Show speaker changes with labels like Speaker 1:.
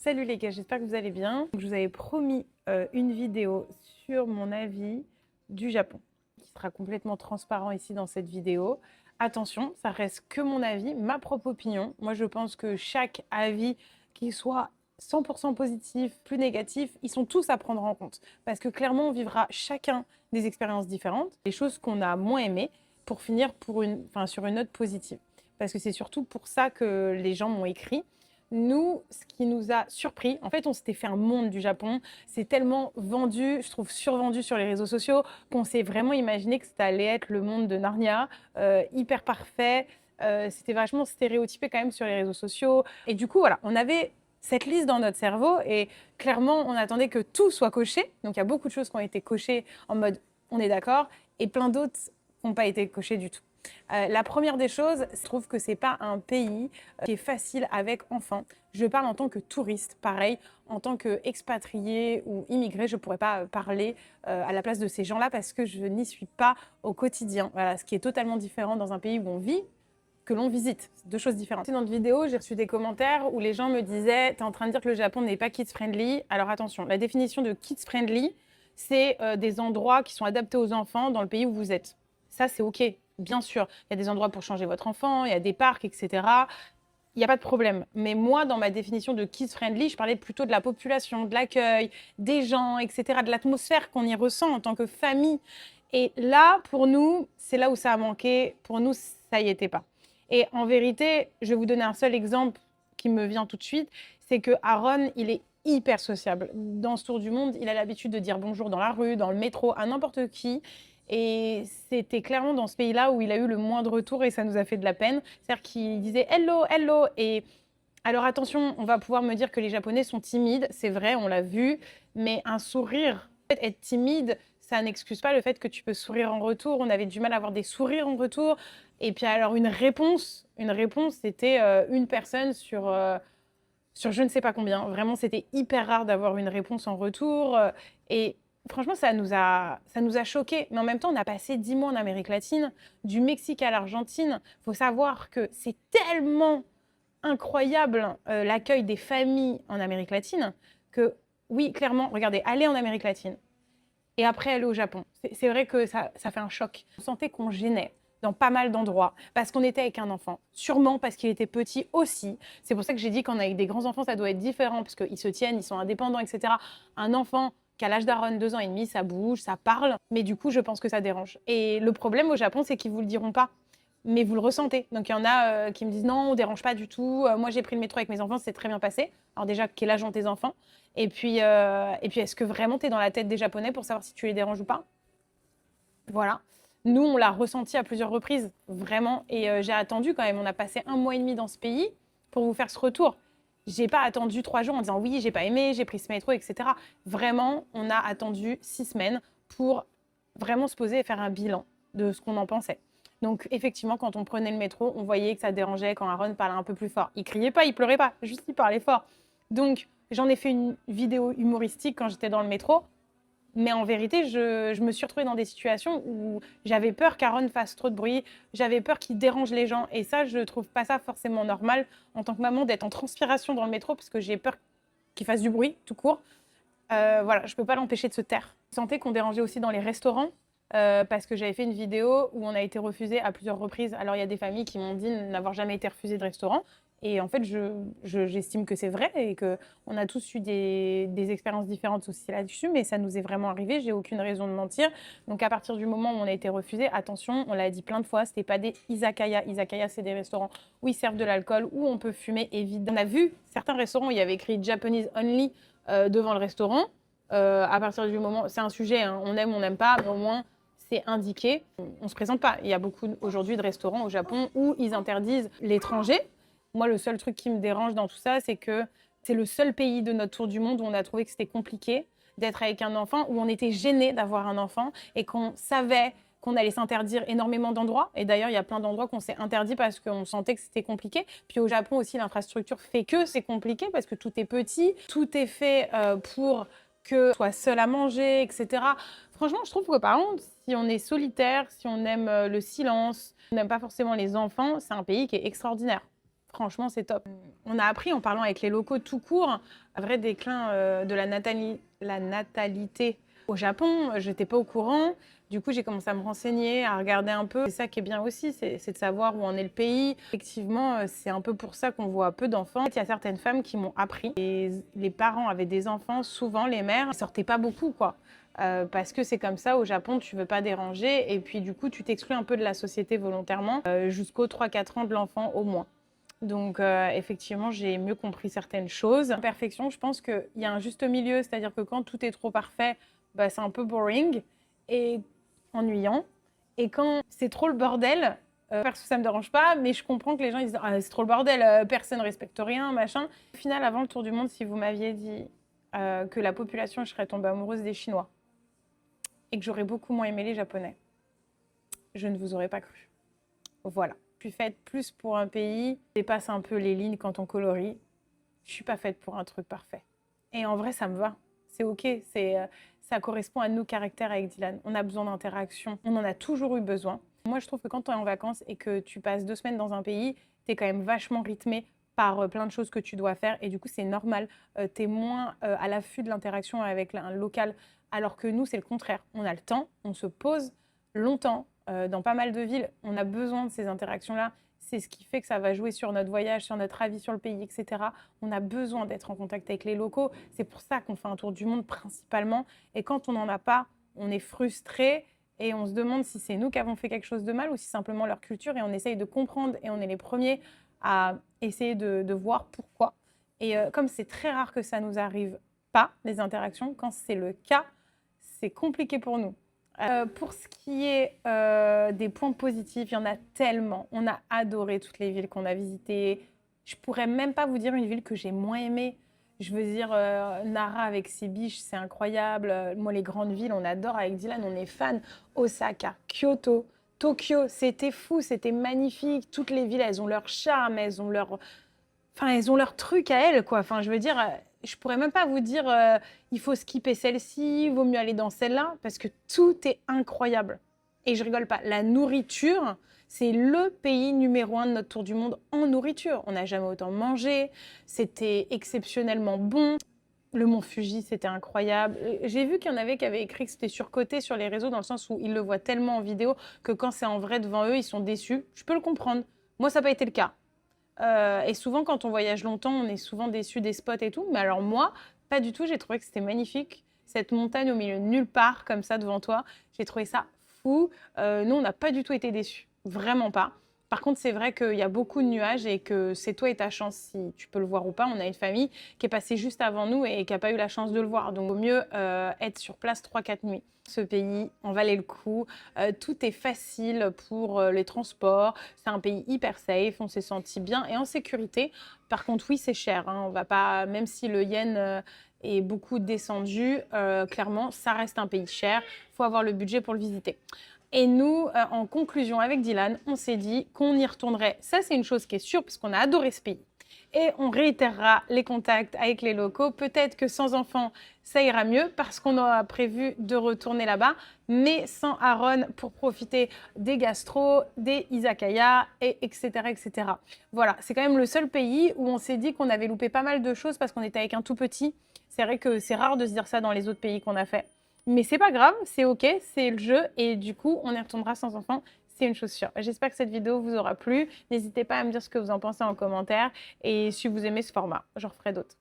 Speaker 1: Salut les gars, j'espère que vous allez bien. Je vous avais promis une vidéo sur mon avis du Japon, qui sera complètement transparent ici dans cette vidéo. Attention, ça reste que mon avis, ma propre opinion. Moi, je pense que chaque avis, qu'il soit 100% positif, plus négatif, ils sont tous à prendre en compte. Parce que clairement, on vivra chacun des expériences différentes, des choses qu'on a moins aimées, pour finir sur une note positive. Parce que c'est surtout pour ça que les gens m'ont écrit. Nous, ce qui nous a surpris, en fait, on s'était fait un monde du Japon. C'est tellement vendu, je trouve survendu sur les réseaux sociaux, qu'on s'est vraiment imaginé que ça allait être le monde de Narnia, hyper parfait. C'était vachement stéréotypé quand même sur les réseaux sociaux. Et du coup, voilà, on avait cette liste dans notre cerveau et clairement, on attendait que tout soit coché. Donc, il y a beaucoup de choses qui ont été cochées en mode on est d'accord et plein d'autres qui n'ont pas été cochées du tout. La première des choses, je trouve que c'est pas un pays qui est facile avec enfants. Je parle en tant que touriste, pareil, en tant qu'expatrié ou immigré, je ne pourrais pas parler à la place de ces gens-là parce que je n'y suis pas au quotidien. Voilà, ce qui est totalement différent dans un pays où on vit que l'on visite. C'est deux choses différentes. Dans notre vidéo, j'ai reçu des commentaires où les gens me disaient « T'es en train de dire que le Japon n'est pas kids-friendly ». Alors attention, la définition de kids-friendly, c'est des endroits qui sont adaptés aux enfants dans le pays où vous êtes. Ça, c'est OK. Bien sûr, il y a des endroits pour changer votre enfant, il y a des parcs, etc. Il n'y a pas de problème. Mais moi, dans ma définition de kids-friendly, je parlais plutôt de la population, de l'accueil, des gens, etc., de l'atmosphère qu'on y ressent en tant que famille. Et là, pour nous, c'est là où ça a manqué. Pour nous, ça y était pas. Et en vérité, je vais vous donner un seul exemple qui me vient tout de suite, c'est que Aaron, il est hyper sociable. Dans ce tour du monde, il a l'habitude de dire bonjour dans la rue, dans le métro, à n'importe qui. Et c'était clairement dans ce pays-là où il a eu le moindre retour et ça nous a fait de la peine. C'est-à-dire qu'il disait hello, hello. Et alors attention, on va pouvoir me dire que les Japonais sont timides. C'est vrai, on l'a vu. Mais un sourire, être timide, ça n'excuse pas le fait que tu peux sourire en retour. On avait du mal à avoir des sourires en retour. Et puis alors une réponse, c'était une personne sur je ne sais pas combien. Vraiment, c'était hyper rare d'avoir une réponse en retour. Et franchement, ça nous a choqués. Mais en même temps, on a passé 10 mois en Amérique latine, du Mexique à l'Argentine. Il faut savoir que c'est tellement incroyable l'accueil des familles en Amérique latine que, oui, clairement, regardez, aller en Amérique latine et après aller au Japon, c'est vrai que ça fait un choc. On sentait qu'on gênait dans pas mal d'endroits, parce qu'on était avec un enfant, sûrement parce qu'il était petit aussi. C'est pour ça que j'ai dit qu'en avec des grands enfants, ça doit être différent, parce qu'ils se tiennent, ils sont indépendants, etc. Un enfant qu'à l'âge d'Aaron, 2 ans et demi, ça bouge, ça parle, mais du coup, je pense que ça dérange. Et le problème au Japon, c'est qu'ils vous le diront pas, mais vous le ressentez. Donc il y en a qui me disent non, on dérange pas du tout. Moi, j'ai pris le métro avec mes enfants, c'est très bien passé. Alors déjà, quel âge ont tes enfants? Et puis est-ce que vraiment tu es dans la tête des Japonais pour savoir si tu les déranges ou pas? Voilà. Nous, on l'a ressenti à plusieurs reprises, vraiment. Et j'ai attendu quand même. On a passé 1 mois et demi dans ce pays pour vous faire ce retour. J'ai pas attendu 3 jours en disant oui, j'ai pas aimé, j'ai pris ce métro, etc. Vraiment, on a attendu 6 semaines pour vraiment se poser et faire un bilan de ce qu'on en pensait. Donc effectivement, quand on prenait le métro, on voyait que ça dérangeait quand Aaron parlait un peu plus fort. Il criait pas, il pleurait pas, juste il parlait fort. Donc j'en ai fait une vidéo humoristique quand j'étais dans le métro. Mais en vérité, je me suis retrouvée dans des situations où j'avais peur qu'Aaron fasse trop de bruit, j'avais peur qu'il dérange les gens. Et ça, je ne trouve pas ça forcément normal en tant que maman d'être en transpiration dans le métro parce que j'ai peur qu'il fasse du bruit, tout court. Voilà, je ne peux pas l'empêcher de se taire. Je sentais qu'on dérangeait aussi dans les restaurants parce que j'avais fait une vidéo où on a été refusé à plusieurs reprises. Alors, il y a des familles qui m'ont dit n'avoir jamais été refusées de restaurant. Et en fait, j'estime que c'est vrai et qu'on a tous eu des expériences différentes aussi là-dessus, mais ça nous est vraiment arrivé, j'ai aucune raison de mentir. Donc à partir du moment où on a été refusé, attention, on l'a dit plein de fois, c'était pas des izakaya. Izakaya, c'est des restaurants où ils servent de l'alcool, où on peut fumer, évidemment. On a vu certains restaurants où il y avait écrit Japanese only devant le restaurant. À partir du moment, c'est un sujet, hein, on n'aime pas, mais au moins c'est indiqué. On se présente pas. Il y a beaucoup aujourd'hui de restaurants au Japon où ils interdisent l'étranger. Moi, le seul truc qui me dérange dans tout ça, c'est que c'est le seul pays de notre tour du monde où on a trouvé que c'était compliqué d'être avec un enfant, où on était gêné d'avoir un enfant et qu'on savait qu'on allait s'interdire énormément d'endroits. Et d'ailleurs, il y a plein d'endroits qu'on s'est interdit parce qu'on sentait que c'était compliqué. Puis au Japon aussi, l'infrastructure fait que c'est compliqué parce que tout est petit, tout est fait pour que soit seul à manger, etc. Franchement, je trouve que par contre, si on est solitaire, si on aime le silence, on n'aime pas forcément les enfants, c'est un pays qui est extraordinaire. Franchement, c'est top. On a appris en parlant avec les locaux tout court, un vrai déclin de la natalité au Japon. Je n'étais pas au courant. Du coup, j'ai commencé à me renseigner, à regarder un peu. C'est ça qui est bien aussi, c'est de savoir où en est le pays. Effectivement, c'est un peu pour ça qu'on voit peu d'enfants. Il y a certaines femmes qui m'ont appris. Et les parents avaient des enfants, souvent les mères ne sortaient pas beaucoup, quoi. Parce que c'est comme ça, au Japon, tu veux pas déranger. Et puis, du coup, tu t'exclus un peu de la société volontairement jusqu'aux 3-4 ans de l'enfant au moins. Donc, effectivement, j'ai mieux compris certaines choses. L'imperfection, je pense qu'il y a un juste milieu, c'est-à-dire que quand tout est trop parfait, bah, c'est un peu boring et ennuyant. Et quand c'est trop le bordel, perso, ça me dérange pas, mais je comprends que les gens ils disent ah, c'est trop le bordel, personne ne respecte rien, machin. Au final, avant le tour du monde, si vous m'aviez dit que la population, je serais tombée amoureuse des Chinois et que j'aurais beaucoup moins aimé les Japonais, je ne vous aurais pas cru. Voilà. Je suis faite plus pour un pays qui dépasse un peu les lignes quand on colorie. Je suis pas faite pour un truc parfait. Et en vrai, ça me va. C'est OK. Ça correspond à nos caractères avec Dylan. On a besoin d'interaction. On en a toujours eu besoin. Moi, je trouve que quand tu es en vacances et que tu passes 2 semaines dans un pays, tu es quand même vachement rythmé par plein de choses que tu dois faire. Et du coup, c'est normal. Tu es moins à l'affût de l'interaction avec un local. Alors que nous, c'est le contraire. On a le temps, on se pose longtemps. Dans pas mal de villes, on a besoin de ces interactions-là. C'est ce qui fait que ça va jouer sur notre voyage, sur notre avis sur le pays, etc. On a besoin d'être en contact avec les locaux. C'est pour ça qu'on fait un tour du monde principalement. Et quand on n'en a pas, on est frustré et on se demande si c'est nous qui avons fait quelque chose de mal ou si simplement leur culture. Et on essaye de comprendre et on est les premiers à essayer de voir pourquoi. Et comme c'est très rare que ça nous arrive pas, les interactions, quand c'est le cas, c'est compliqué pour nous. Pour ce qui est des points positifs, il y en a tellement. On a adoré toutes les villes qu'on a visitées. Je pourrais même pas vous dire une ville que j'ai moins aimée. Je veux dire, Nara avec ses biches, c'est incroyable. Moi, les grandes villes, on adore avec Dylan, on est fan. Osaka, Kyoto, Tokyo, c'était fou, c'était magnifique. Toutes les villes, elles ont leur charme, elles ont leur truc à elles, quoi. Enfin, je veux dire, je pourrais même pas vous dire il faut skipper celle-ci, il vaut mieux aller dans celle-là, parce que tout est incroyable. Et je rigole pas. La nourriture, c'est le pays numéro 1 de notre tour du monde en nourriture. On n'a jamais autant mangé, c'était exceptionnellement bon. Le mont Fuji, c'était incroyable. J'ai vu qu'il y en avait qui avaient écrit que c'était surcoté sur les réseaux, dans le sens où ils le voient tellement en vidéo que quand c'est en vrai devant eux, ils sont déçus. Je peux le comprendre. Moi, ça n'a pas été le cas. Et souvent, quand on voyage longtemps, on est souvent déçu des spots et tout. Mais alors moi, pas du tout. J'ai trouvé que c'était magnifique. Cette montagne au milieu de nulle part, comme ça, devant toi, j'ai trouvé ça fou. Nous, on n'a pas du tout été déçus. Vraiment pas. Par contre, c'est vrai qu'il y a beaucoup de nuages et que c'est toi et ta chance si tu peux le voir ou pas. On a une famille qui est passée juste avant nous et qui n'a pas eu la chance de le voir. Donc, il vaut mieux être sur place 3-4 nuits. Ce pays en valait le coup. Tout est facile pour les transports. C'est un pays hyper safe. On s'est senti bien et en sécurité. Par contre, oui, c'est cher. On va pas, même si le yen est beaucoup descendu, clairement, ça reste un pays cher. Il faut avoir le budget pour le visiter. Et nous, en conclusion avec Dylan, on s'est dit qu'on y retournerait. Ça, c'est une chose qui est sûre parce qu'on a adoré ce pays. Et on réitérera les contacts avec les locaux. Peut-être que sans enfants, ça ira mieux parce qu'on aura prévu de retourner là-bas, mais sans Aaron pour profiter des gastros, des izakaya, etc., etc. Voilà, c'est quand même le seul pays où on s'est dit qu'on avait loupé pas mal de choses parce qu'on était avec un tout petit. C'est vrai que c'est rare de se dire ça dans les autres pays qu'on a fait. Mais c'est pas grave, c'est OK, c'est le jeu et du coup, on y retournera sans enfant. C'est une chose sûre. J'espère que cette vidéo vous aura plu. N'hésitez pas à me dire ce que vous en pensez en commentaire et si vous aimez ce format, j'en referai d'autres.